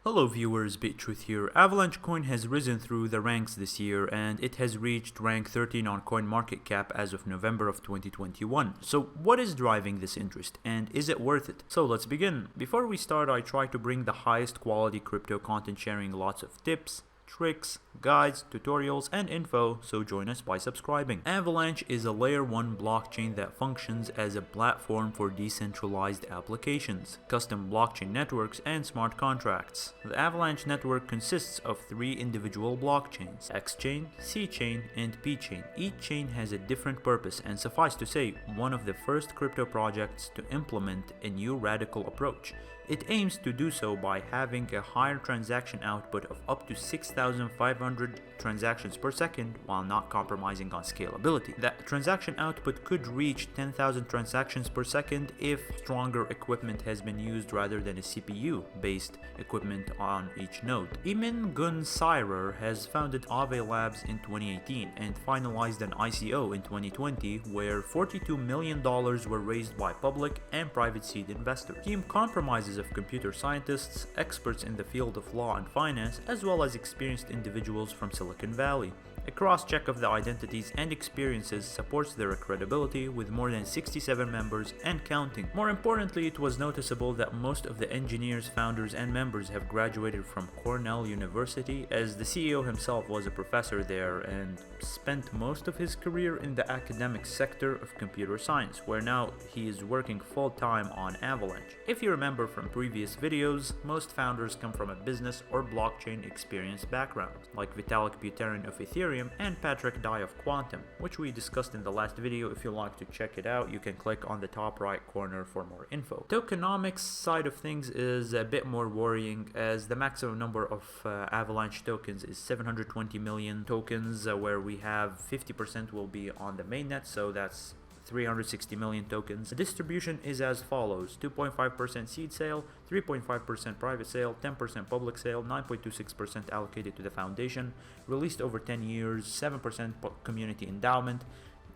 Hello viewers, Bittruth here. Avalanche coin has risen through the ranks this year and it has reached rank 13 on CoinMarketCap as of November of 2021. So what is driving this interest and is it worth it? So let's begin. Before we start, I try to bring the highest quality crypto content, sharing lots of tips, tricks, guides, tutorials, and info, so join us by subscribing. Avalanche is a layer 1 blockchain that functions as a platform for decentralized applications, custom blockchain networks, and smart contracts. The Avalanche network consists of 3 individual blockchains: X-chain, C-chain, and P-chain. Each chain has a different purpose, and suffice to say, one of the first crypto projects to implement a new radical approach. It aims to do so by having a higher transaction output of up to 6,500 transactions per second while not compromising on scalability. That transaction output could reach 10,000 transactions per second if stronger equipment has been used rather than a CPU-based equipment on each node. Emin Gun-Sirer has founded Avalanche in 2018 and finalized an ICO in 2020 where $42 million were raised by public and private seed investors. Team comprises of computer scientists, experts in the field of law and finance, as well as experienced individuals from Silicon Valley. A cross-check of the identities and experiences supports their credibility with more than 67 members and counting. More importantly, it was noticeable that most of the engineers, founders, and members have graduated from Cornell University, as the CEO himself was a professor there and spent most of his career in the academic sector of computer science, where now he is working full-time on Avalanche. If you remember from previous videos, most founders come from a business or blockchain experience background, like Vitalik Buterin of Ethereum and Patrick Dye of Quantum, which we discussed in the last video. If you'd like to check it out, you can click on the top right corner for more info. Tokenomics side of things is a bit more worrying, as the maximum number of Avalanche tokens is 720 million tokens, where we have 50% will be on the mainnet, so that's 360 million tokens. The distribution is as follows: 2.5% seed sale, 3.5% private sale, 10% public sale, 9.26% allocated to the foundation, released over 10 years, 7% community endowment,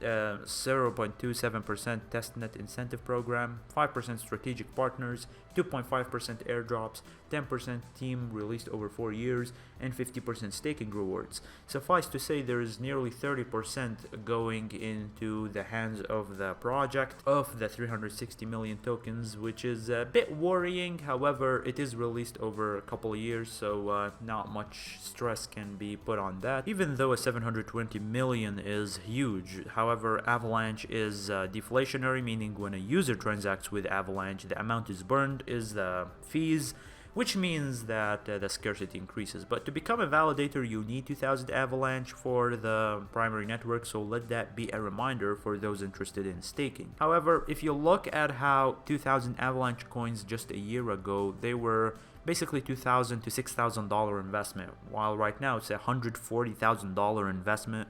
0.27% testnet incentive program, 5% strategic partners, 2.5% airdrops, 10% team released over 4 years, and 50% staking rewards. Suffice to say, there is nearly 30% going into the hands of the project of the 360 million tokens, which is a bit worrying. However, it is released over a couple of years, so not much stress can be put on that, even though a 720 million is huge. However, Avalanche is deflationary, meaning when a user transacts with Avalanche, the amount is burned is the fees, which means that the scarcity increases. But to become a validator, you need 2,000 Avalanche for the primary network, so let that be a reminder for those interested in staking. However, if you look at how 2,000 Avalanche coins just a year ago, they were basically $2,000 to $6,000 investment, while right now it's a $140,000 investment,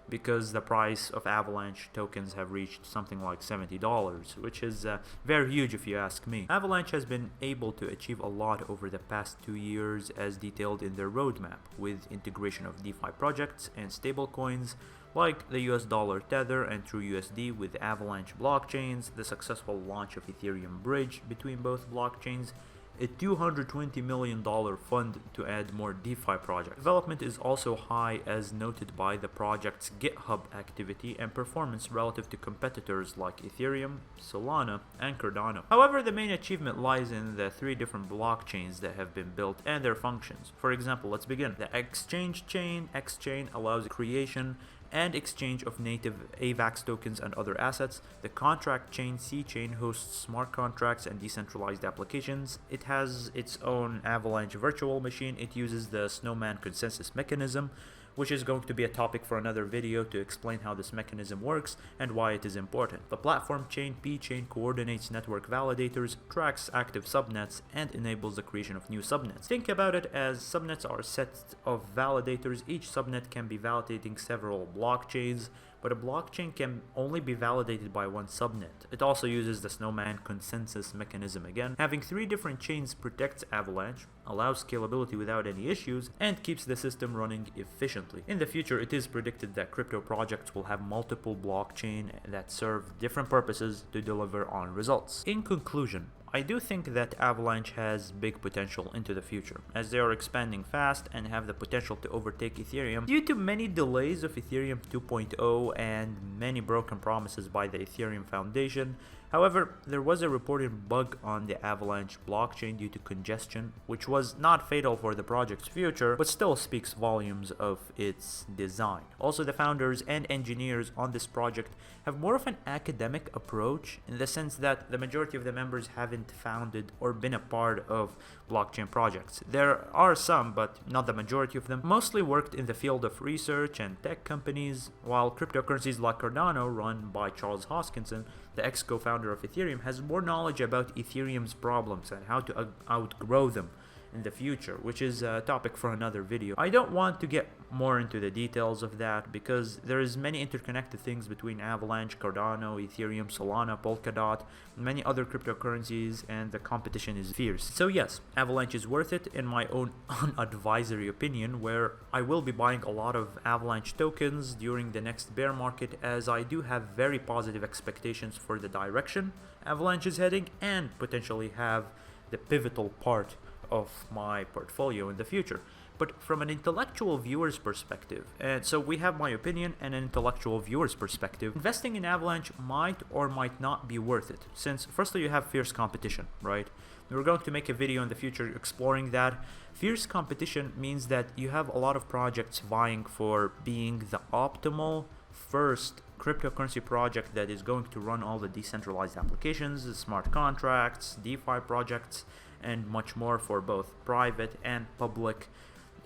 because the price of Avalanche tokens have reached something like $70, which is very huge if you ask me. Avalanche has been able to achieve a lot over the past 2 years, as detailed in their roadmap, with integration of DeFi projects and stablecoins like the US dollar Tether and TrueUSD with Avalanche blockchains, the successful launch of Ethereum Bridge between both blockchains, a $220 million fund to add more DeFi projects. Development is also high, as noted by the project's GitHub activity and performance relative to competitors like Ethereum, Solana, and Cardano. However, the main achievement lies in the 3 different blockchains that have been built and their functions. For example, let's begin. The exchange chain, X-chain, allows creation and exchange of native AVAX tokens and other assets. The contract chain, C-chain, hosts smart contracts and decentralized applications. It has its own Avalanche virtual machine. It uses the Snowman consensus mechanism, which is going to be a topic for another video to explain how this mechanism works and why it is important. The platform chain, P-chain, coordinates network validators, tracks active subnets, and enables the creation of new subnets. Think about it as subnets are sets of validators. Each subnet can be validating several blockchains, but a blockchain can only be validated by one subnet. It also uses the Snowman consensus mechanism again. Having 3 different chains protects Avalanche, allows scalability without any issues, and keeps the system running efficiently. In the future, it is predicted that crypto projects will have multiple blockchains that serve different purposes to deliver on results. In conclusion, I do think that Avalanche has big potential into the future, as they are expanding fast and have the potential to overtake Ethereum due to many delays of Ethereum 2.0 and many broken promises by the Ethereum Foundation. However, there was a reported bug on the Avalanche blockchain due to congestion, which was not fatal for the project's future, but still speaks volumes of its design. Also, the founders and engineers on this project have more of an academic approach, in the sense that the majority of the members haven't founded or been a part of blockchain projects. There are some, but not the majority of them. Mostly worked in the field of research and tech companies, while cryptocurrencies like Cardano, run by Charles Hoskinson, the ex-co-founder of Ethereum, has more knowledge about Ethereum's problems and how to outgrow them in the future, which is a topic for another video. I don't want to get more into the details of that because there is many interconnected things between Avalanche, Cardano, Ethereum, Solana, Polkadot, and many other cryptocurrencies, and the competition is fierce. So yes, Avalanche is worth it in my own unadvisory opinion, where I will be buying a lot of Avalanche tokens during the next bear market, as I do have very positive expectations for the direction Avalanche is heading, and potentially have the pivotal part of my portfolio in the future. But from an intellectual viewer's perspective, and so we have my opinion and an intellectual viewer's perspective, investing in Avalanche might or might not be worth it, since firstly you have fierce competition, right? We're going to make a video in the future exploring that. Fierce competition means that you have a lot of projects vying for being the optimal first cryptocurrency project that is going to run all the decentralized applications, smart contracts, DeFi projects, and much more for both private and public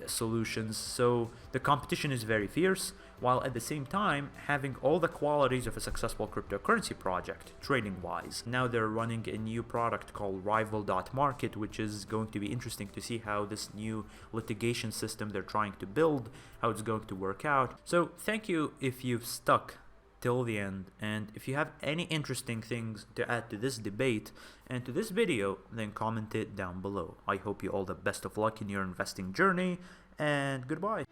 solutions. So the competition is very fierce, while at the same time having all the qualities of a successful cryptocurrency project, trading wise. Now they're running a new product called Rival.market, which is going to be interesting to see how this new litigation system they're trying to build, how it's going to work out. So thank you if you've stuck till the end, and if you have any interesting things to add to this debate and to this video, then comment it down below. I hope you all the best of luck in your investing journey, and goodbye.